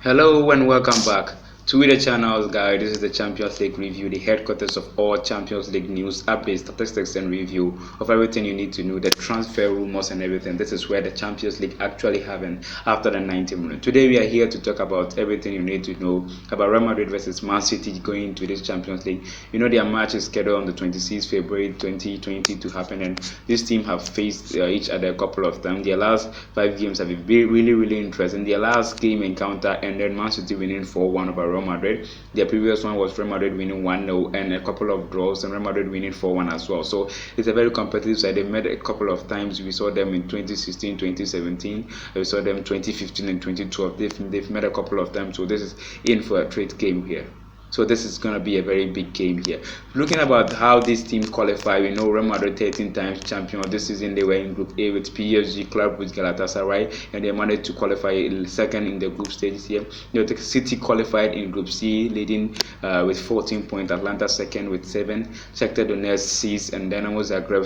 Hello and welcome back to the channel, guys. This is the Champions League review, the headquarters of all Champions League news, updates, statistics, and review of everything you need to know, the transfer rumors and everything. This is where the Champions League actually happened after the 90 minutes. Today we are here to talk about everything you need to know about Real Madrid versus Mancity going into this Champions League. You know their match is scheduled on the 26th February 2020 to happen, and this team have faced each other a couple of times. Their last 5 games have been really interesting. Their last game encounter ended Mancity winning 4-1 over Real Madrid. Their previous one was Real Madrid winning 1-0 and a couple of draws, and Real Madrid winning 4-1 as well. So it's a very competitive side. They met a couple of times. We saw them in 2016, 2017. We saw them 2015 and 2012. They've met a couple of times. So this is in for a trade game here. So this is going to be a very big game here. Looking about how this team qualify, we know Real Madrid 13 times champion. This season they were in Group A with PSG, club with Galatasaray, and they managed to qualify second in the group stages here. The City qualified in Group C, leading with 14 points. Atlanta second with 7. Shakhtar Donetsk 6th, and Dynamo Zagreb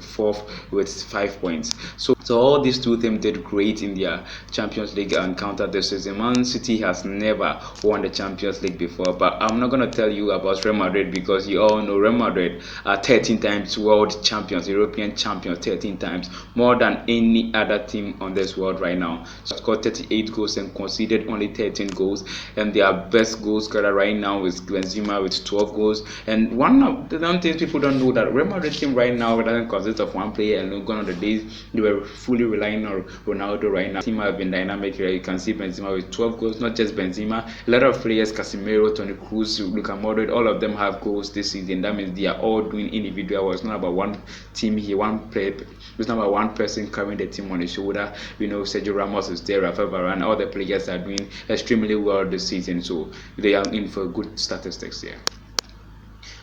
4th with 5 points. So all these two teams did great in their Champions League encounter this season. Man City has never won the Champions League before, but I'm not going to tell you about Real Madrid because you all know Real Madrid are 13 times world champions, European champions 13 times, more than any other team on this world right now. So scored 38 goals and conceded only 13 goals, and their best goal scorer right now is Benzema with 12 goals. And one of the things people don't know, that Real Madrid team right now doesn't consist of one player, and gone on the days they were fully relying on Ronaldo right now. The team have been dynamic here. You can see Benzema with 12 goals, not just Benzema, a lot of players, Casemiro, Toni Kroos, Luka Modric, all of them have goals this season. That means they are all doing individual. It's not about one team here, one player. It's not about one person carrying the team on his shoulder. We know Sergio Ramos is there, Rafael Varane, all the players are doing extremely well this season. So they are in for good statistics here.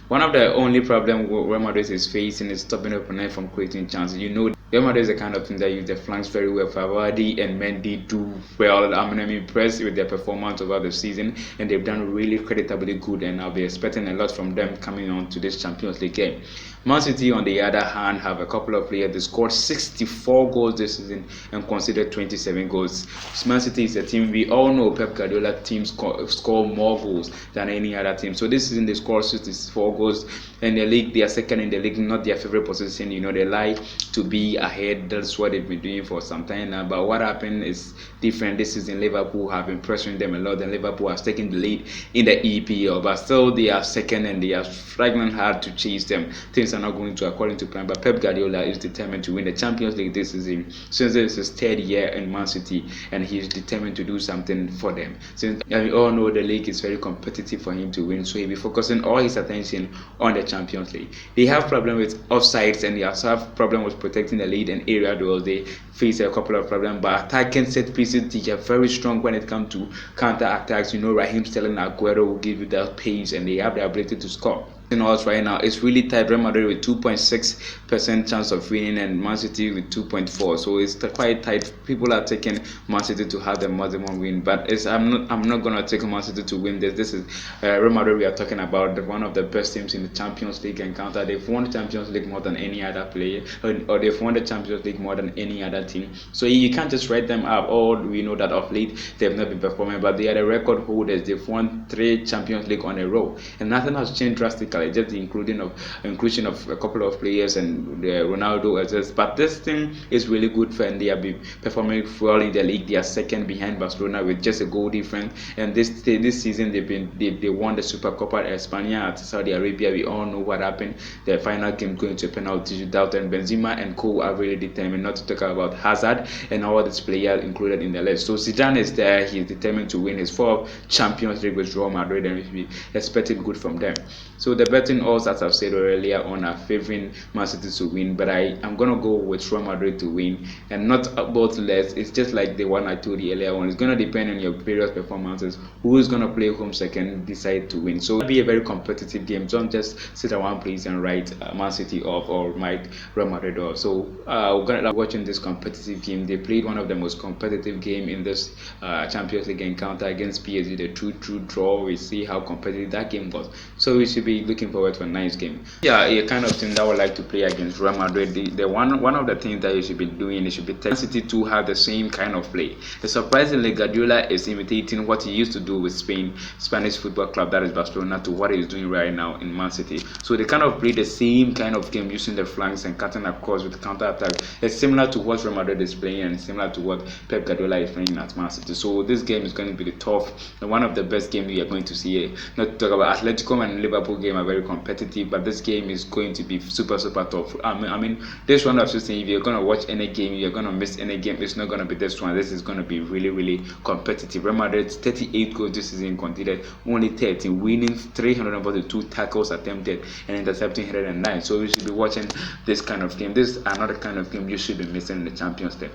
One of the only problem Real Madrid is facing is stopping opponent from creating chances. You know, Real Madrid is the kind of team that use the flanks very well. Vardy and Mendy do well. I'm impressed with their performance over the season, and they've done really creditably good, and I'll be expecting a lot from them coming on to this Champions League game. Man City, on the other hand, have a couple of players that scored 64 goals this season and conceded 27 goals. Man City is a team, we all know Pep Guardiola teams score more goals than any other team. So this season they scored 64 goals in the league. They are second in the league, not their favorite position. You know, they like to be ahead. That's what they've been doing for some time now. But what happened is different. This season Liverpool have been pressuring them a lot, and Liverpool has taken the lead in the EPL. But still they are second, and they are struggling hard to chase them. Things are not going to according to plan, but Pep Guardiola is determined to win the Champions League this season, since this is his third year in Man City, and he is determined to do something for them. Since we all know the league is very competitive for him to win, so he'll be focusing all his attention on the Champions League. They have problem with offsides, and they also have problem with protecting the lead and area duels. They face a couple of problems, but attacking set pieces, they are very strong when it comes to counter attacks. You know, Raheem Sterling, Aguero will give you that pace, and they have the ability to score. In us right now, it's really tight. Real Madrid with 2.6% chance of winning, and Man City with 2.4. So it's quite tight. People are taking Man City to have the maximum win, but I'm not gonna take Man City to win this. This is Real Madrid. We are talking about one of the best teams in the Champions League encounter. They've won the Champions League more than any other player, or they've won the Champions League more than any other team. So you can't just write them up. All we know that of late they've not been performing, but they are the record holders. They've won 3 Champions League on a row, and nothing has changed drastically. Just the inclusion of a couple of players and Ronaldo. But this team is really good, and they have been performing well in the league. They are second behind Barcelona with just a goal difference. And this season they won the Super Copa España at Saudi Arabia. We all know what happened. The final game going to a penalty shootout, and Benzema and Co are really determined, not to talk about Hazard and all these players included in the list. So Zidane is there. He's determined to win his 4th Champions League with Real Madrid, and we expecting good from them. So the betting odds, as I've said earlier on, are favoring Man City to win, but I'm gonna go with Real Madrid to win, and not both less. It's just like the one I told you earlier on. It's gonna depend on your various performances. Who is gonna play home second, decide to win. So it'll be a very competitive game. Don't just sit at one place and write Man City off or write Real Madrid off. So we're gonna be watching this competitive game. They played one of the most competitive game in this Champions League encounter against PSG. The true draw. We see how competitive that game was. So we should be looking forward to a nice game. Yeah, a kind of team that would like to play against Real Madrid. The one of the things that you should be doing, you should be telling City to have the same kind of play. Surprisingly, Guardiola is imitating what he used to do with Spanish football club, that is Barcelona, to what he's doing right now in Mancity. So they kind of play the same kind of game using the flanks and cutting across with counter attack. It's similar to what Real Madrid is playing and similar to what Pep Guardiola is playing at Mancity. So this game is going to be the tough and one of the best games we are going to see. Not to talk about Atletico and Liverpool game are very competitive, but this game is going to be super tough. I mean this one of saying if you're gonna watch any game, you're gonna miss any game, it's not gonna be this one. This is gonna be really competitive. Real Madrid's 38 goals this season conceded only 13, winning 342 tackles attempted and intercepting 109. So we should be watching this kind of game. This is another kind of game you should be missing in the Champions League.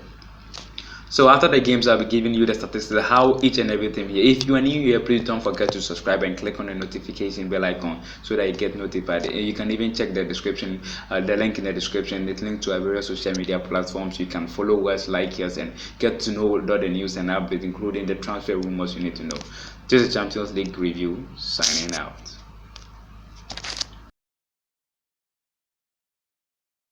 So after the games, I'll be giving you the statistics, how each and everything here. If you are new here, please don't forget to subscribe and click on the notification bell icon so that you get notified. And you can even check the description, the link in the description. It's linked to our various social media platforms. You can follow us, like us, and get to know all the news and updates, including the transfer rumors you need to know. This is Champions League review, signing out.